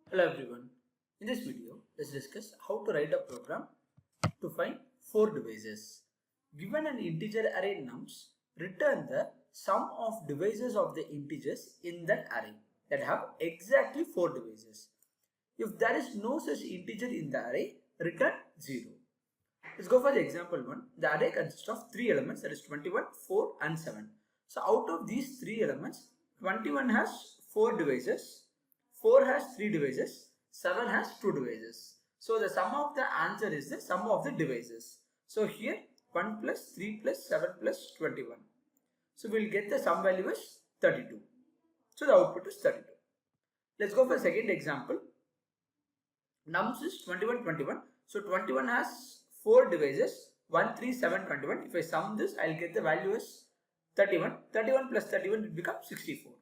Hello everyone. In this video, let's discuss how to write a program to find 4 divisors. Given an integer array nums, return the sum of divisors of the integers in that array that have exactly 4 divisors. If there is no such integer in the array, return 0. Let's go for the example 1. The array consists of 3 elements, that is 21, 4 and 7. So out of these 3 elements, 21 has 4 divisors, 4 has 3 divisors, 7 has 2 divisors. So the sum of the answer is the sum of the divisors. So here 1 plus 3 plus 7 plus 21. So we will get the sum value is 32. So the output is 32. Let's go for the second example. Nums is 21, 21. So 21 has 4 divisors, 1, 3, 7, 21. If I sum this, I will get the value is 31. 31 plus 31 will become 64.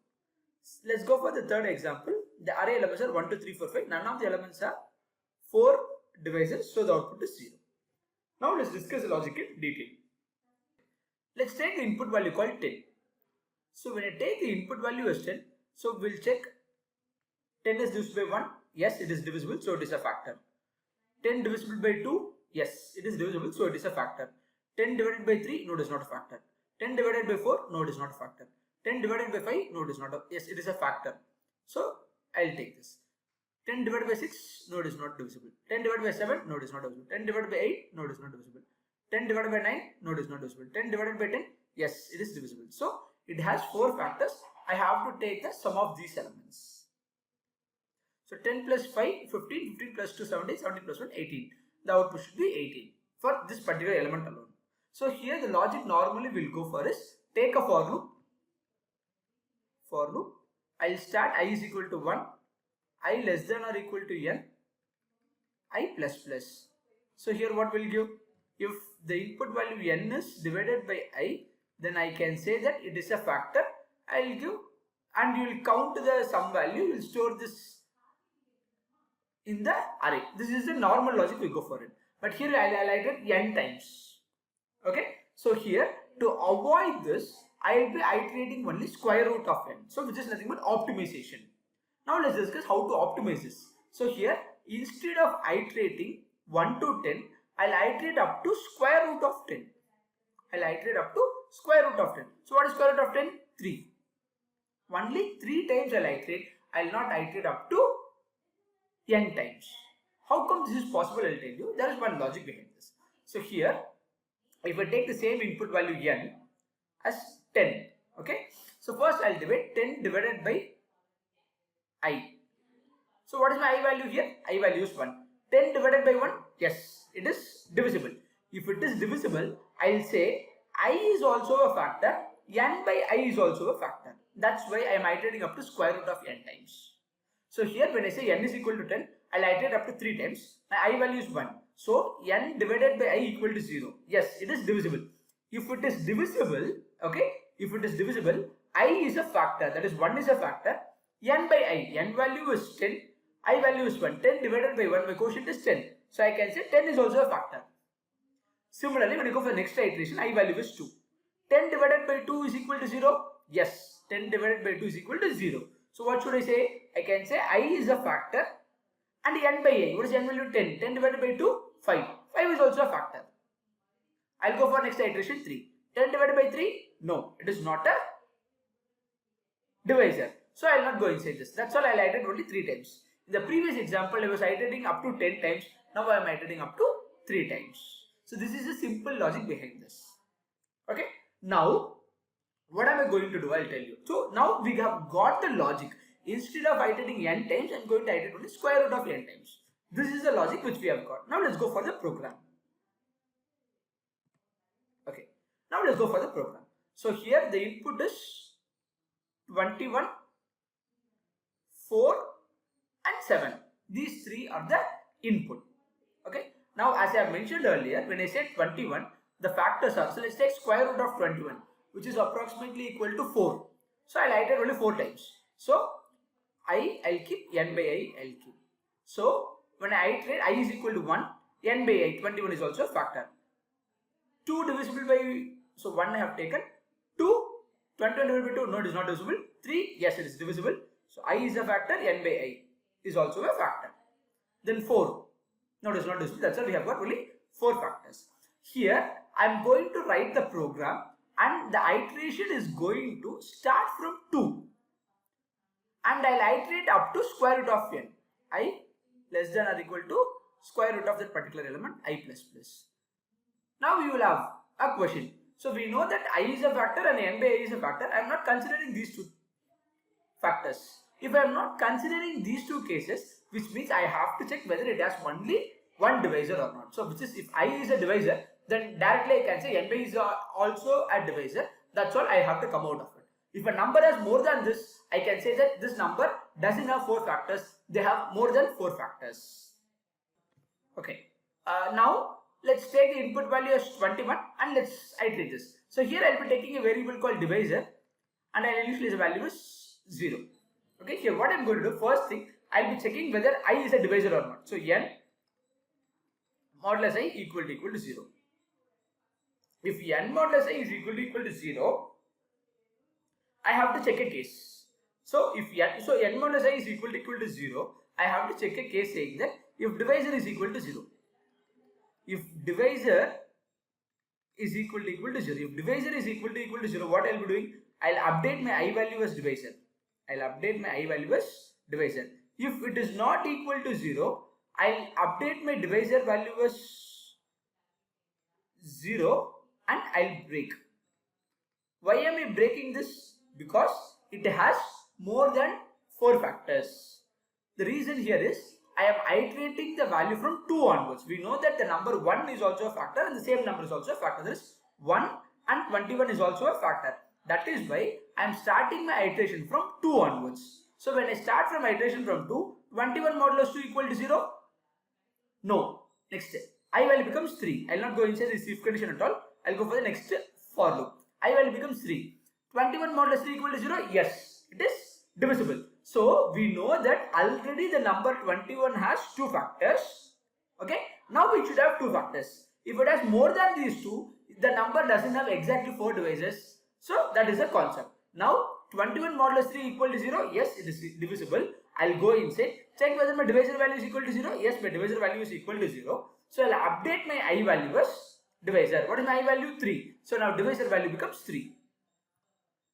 Let's go for the third example. The array elements are 1, 2, 3, 4, 5. None of the elements are 4 divisors, so the output is 0. Now let's discuss the logic in detail. Let's take the input value called 10. So when I take the input value as 10, so we'll check 10 is divisible by 1. Yes, it is divisible, so it is a factor. 10 divisible by 2. Yes, it is divisible, so it is a factor. 10 divided by 3. No, it is not a factor. 10 divided by 4. No, it is not a factor. 10 divided by 5. No, it is not a. Yes, it is a factor. So I'll take this. 10 divided by 6. No, it is not divisible. 10 divided by 7. No, it is not divisible. 10 divided by 8. No, it is not divisible. 10 divided by 9. No, it is not divisible. 10 divided by 10. Yes, it is divisible. So it has 4 factors. I have to take the sum of these elements. So 10 plus 5, 15, 15 plus 2, 17, 17 plus 1, 18. The output should be 18 for this particular element alone. So here the logic normally will go for is take a for loop. For loop, I'll start I is equal to 1, I less than or equal to n, I plus plus. So here what will give? If the input value n is divided by I, then I can say that it is a factor. I'll give, and you will count the sum value, you will store this in the array. This is the normal logic, we go for it. But here I highlighted n times. Okay. So here to avoid this, I will be iterating only square root of n. So which is nothing but optimization. Now let's discuss how to optimize this. So here instead of iterating 1 to 10, I'll iterate up to square root of 10. I'll iterate up to square root of 10. So what is square root of 10? 3. Only 3 times I'll iterate. I'll not iterate up to n times. How come this is possible? I'll tell you. There is one logic behind this. So here, if I take the same input value n as 10, okay. So first I'll divide 10 divided by I. So what is my I value here? I value is 1. 10 divided by 1, yes, it is divisible. If it is divisible, I'll say I is also a factor, n by I is also a factor. That's why I am iterating up to square root of n times. So here when I say n is equal to 10, I'll iterate up to 3 times. My I value is 1. So n divided by I equal to 0. Yes, it is divisible. If it is divisible, okay, if it is divisible, I is a factor, that is 1 is a factor, n by I, n value is 10, I value is 1, 10 divided by 1, my quotient is 10. So I can say 10 is also a factor. Similarly, when I go for the next iteration, I value is 2. 10 divided by 2 is equal to 0. Yes, 10 divided by 2 is equal to 0. So what should I say? I can say I is a factor and n by I. What is n value? 10. 10 divided by 2? 5. 5 is also a factor. I'll go for next iteration 3. 10 divided by 3? No, it is not a divisor. So I'll not go inside this. That's all. I'll iterate only 3 times. In the previous example, I was iterating up to 10 times. Now I am iterating up to 3 times. So this is a simple logic behind this. Okay. Now, what am I going to do? I'll tell you. So now we have got the logic. Instead of iterating n times, I'm going to iterate only square root of n times. This is the logic which we have got. Now let's go for the program. Okay. Now let's go for the program. So here the input is 21, 4 and 7. These 3 are the input. Okay. Now as I have mentioned earlier, when I said 21, the factors are, so let's take square root of 21, which is approximately equal to 4. So I'll iterate only 4 times. So I'll keep n by I, I'll keep. So when I iterate, I is equal to 1, n by I, 21 is also a factor. 2 divisible by, so 1 I have taken, 2, 21 divided by 2, no, it is not divisible. 3, yes, it is divisible. So I is a factor, n by I. is also a factor. Then 4. Notice not divisible. That's why we have got only 4 factors. Here I am going to write the program and the iteration is going to start from 2. And I'll iterate up to square root of n. I less than or equal to square root of that particular element I plus plus. Now you will have a question. So we know that I is a factor and n by I is a factor. I am not considering these two factors. If I am not considering these two cases, which means I have to check whether it has only one divisor or not. So which is, if I is a divisor, then directly I can say n by is also a divisor. That's all I have to come out of it. If a number has more than this, I can say that this number doesn't have 4 factors. They have more than 4 factors. Okay. Now let's take the input value as 21 and let's iterate this. So here I'll be taking a variable called divisor and I'll initialize the value as 0. Okay. Here what I'm going to do, first thing, I'll be checking whether I is a divisor or not. So n modulus I equal to 0. If n modulus I is equal to 0, I have to check a case. So if n modulus I is equal to 0, I have to check a case saying that if divisor is equal to 0. If divisor is equal to 0, if divisor is equal to 0, what I'll be doing? I'll update my I value as divisor. If it is not equal to 0, I'll update my divisor value as 0 and I'll break. Why am I breaking this? Because it has more than 4 factors. The reason here is I am iterating the value from 2 onwards. We know that the number 1 is also a factor and the same number is also a factor. That is 1 and 21 is also a factor. That is why I am starting my iteration from 2 onwards. So when I start from iteration from 2, 21 modulus 2 equal to 0? No. Next step. I value becomes 3. I will not go inside this if condition at all. I will go for the next for loop. I value becomes 3. 21 modulus 3 equal to 0? Yes. It is divisible. So we know that already the number 21 has 2 factors. Okay. Now it should have 2 factors. If it has more than these 2, the number doesn't have exactly 4 divisors. So that is the concept. Now 21 modulus 3 equal to 0. Yes, it is divisible. I'll go inside. Check whether my divisor value is equal to 0. Yes, my divisor value is equal to 0. So I'll update my I value as divisor. What is my I value? 3. So now divisor value becomes 3.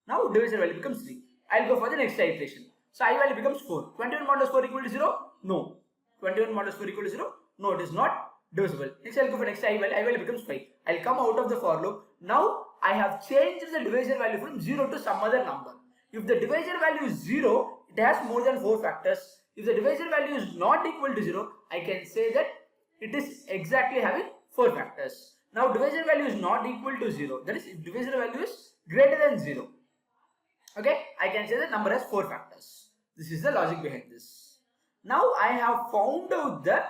Now divisor value becomes 3. I'll go for the next iteration. So I value becomes 4. 21 modulus 4 equal to 0? No. 21 modulus 4 equal to 0? No, it is not divisible. Next I'll go for next I value becomes 5. I'll come out of the for loop. Now I have changed the divisor value from 0 to some other number. If the divisor value is 0, it has more than 4 factors. If the divisor value is not equal to 0, I can say that it is exactly having 4 factors. Now divisor value is not equal to 0. That is, if divisor value is greater than 0, okay, I can say the number has 4 factors. This is the logic behind this. Now I have found out the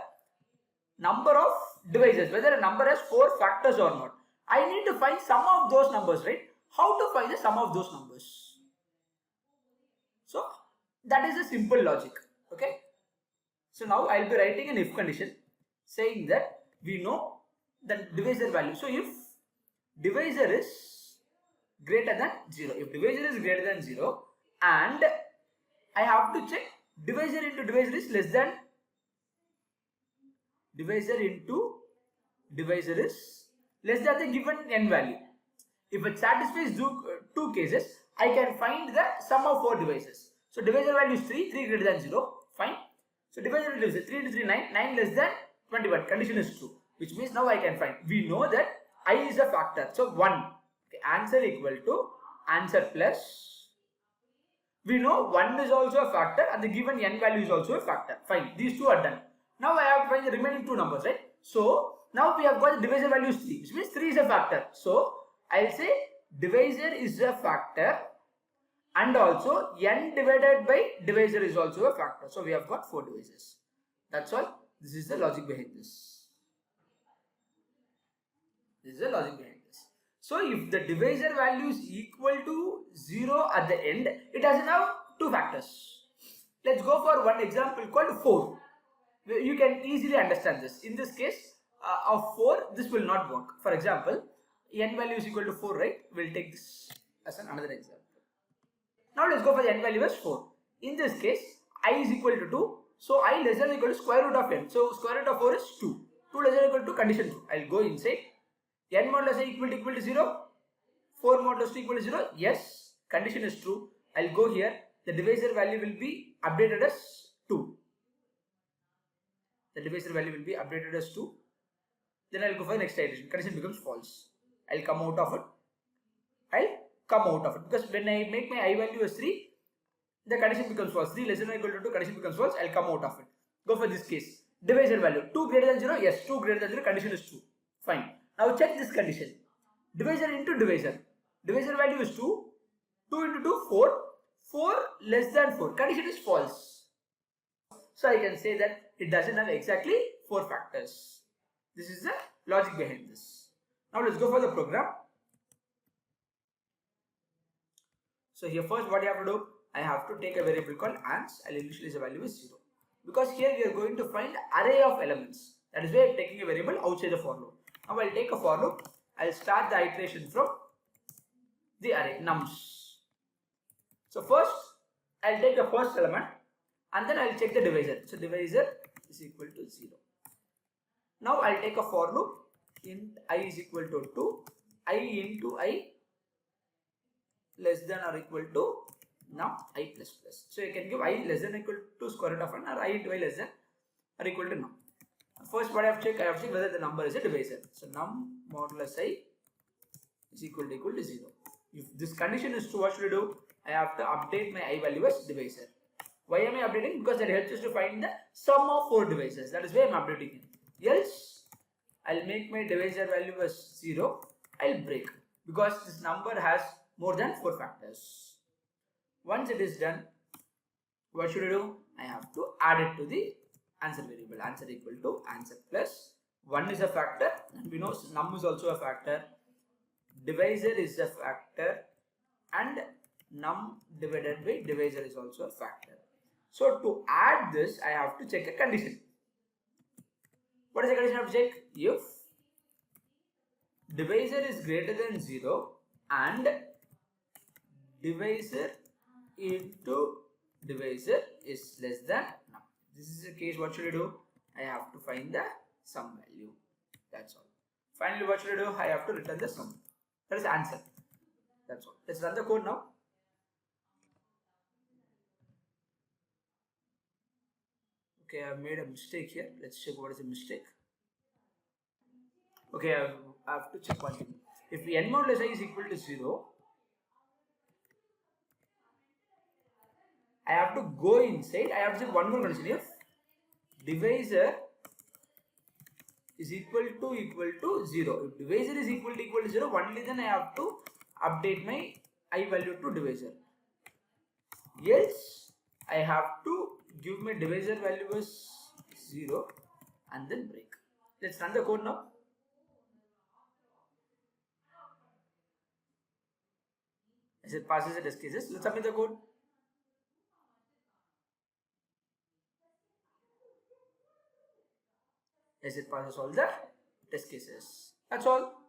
number of divisors, whether a number has 4 factors or not. I need to find sum of those numbers, right? How to find the sum of those numbers? So that is a simple logic. Okay. So now I will be writing an if condition saying that we know the divisor value. So if divisor is greater than 0, if divisor is greater than 0 and I have to check divisor into divisor is less than the given n value. If it satisfies two cases, I can find the sum of 4 divisors. So divisor value is 3, 3 greater than 0, fine. So divisor value is 3 into 3, 9, 9 less than 21, condition is true, which means now I can find. We know that I is a factor, so 1, okay, answer equal to answer plus, we know 1 is also a factor and the given n value is also a factor, fine, these two are done. Now I have to find the remaining 2 numbers, right? So now we have got the divisor value is 3, which means 3 is a factor. So I'll say divisor is a factor and also n divided by divisor is also a factor. So we have got 4 divisors. That's all. This is the logic behind this. So if the divisor value is equal to 0 at the end, it doesn't have 2 factors. Let's go for one example called 4. You can easily understand this. In this case of 4, this will not work. For example, n value is equal to 4, right? We'll take this as another example. Now let's go for the n value as 4. In this case, I is equal to 2. So I less than or equal to square root of n. So square root of 4 is 2. 2 less than or equal to condition 2. I'll go inside. N modulus I equal to 0. 4 modulus 2 equal to 0. Yes, condition is true. I'll go here. The divisor value will be updated as 2. The divisor value will be updated as 2. Then I'll go for the next iteration. Condition becomes false. I'll come out of it. Because when I make my I value as 3, the condition becomes false. 3 less than or equal to 2, condition becomes false. I'll come out of it. Go for this case. Divisor value 2 greater than 0. Yes, 2 greater than 0. Condition is true. Fine. Now check this condition. Divisor into divisor. Divisor value is 2. 2 into 2, 4. 4 less than 4. Condition is false. So I can say that it doesn't have exactly 4 factors. This is the logic behind this. Now let's go for the program. So here first what you have to do, I have to take a variable called ans. I'll initialize the value as 0. Because here we are going to find array of elements. That is why I am taking a variable outside the for loop. Now I'll take a for loop. I'll start the iteration from the array nums. So first I'll take the first element and then I'll check the divisor. So divisor is equal to 0. Now I'll take a for loop. Int I is equal to 2. I into I less than or equal to num I plus plus. So you can give I less than or equal to square root of n or I into I less than or equal to num. First what I have to check, whether the number is a divisor. So num modulus I is equal to 0. If this condition is true, what should I do? I have to update my I value as divisor. Why am I updating? Because that helps us to find the sum of 4 divisors. That is why I am updating it. Else, I'll make my divisor value as 0. I'll break because this number has more than 4 factors. Once it is done, what should I do? I have to add it to the answer variable. Answer equal to answer plus 1 is a factor, and we know num is also a factor. Divisor is a factor, and num divided by divisor is also a factor. So to add this, I have to check a condition. What is the condition I have to check? If divisor is greater than 0 and divisor into divisor is less than num. This is the case. What should I do? I have to find the sum value. That's all. Finally, what should I do? I have to return the sum. That is the answer. That's all. Let's run the code now. Okay, I've made a mistake here. Let's check what is the mistake. Okay, I have to check one thing. If n modulus I is equal to 0, I have to go inside. I have to check one more condition. If divisor is equal to 0. If divisor is equal to 0, only then I have to update my I value to divisor. Else, I have to give my divisor value as 0 and then break. Let's run the code now. As it passes the test cases, let's submit the code. As it passes all the test cases. That's all.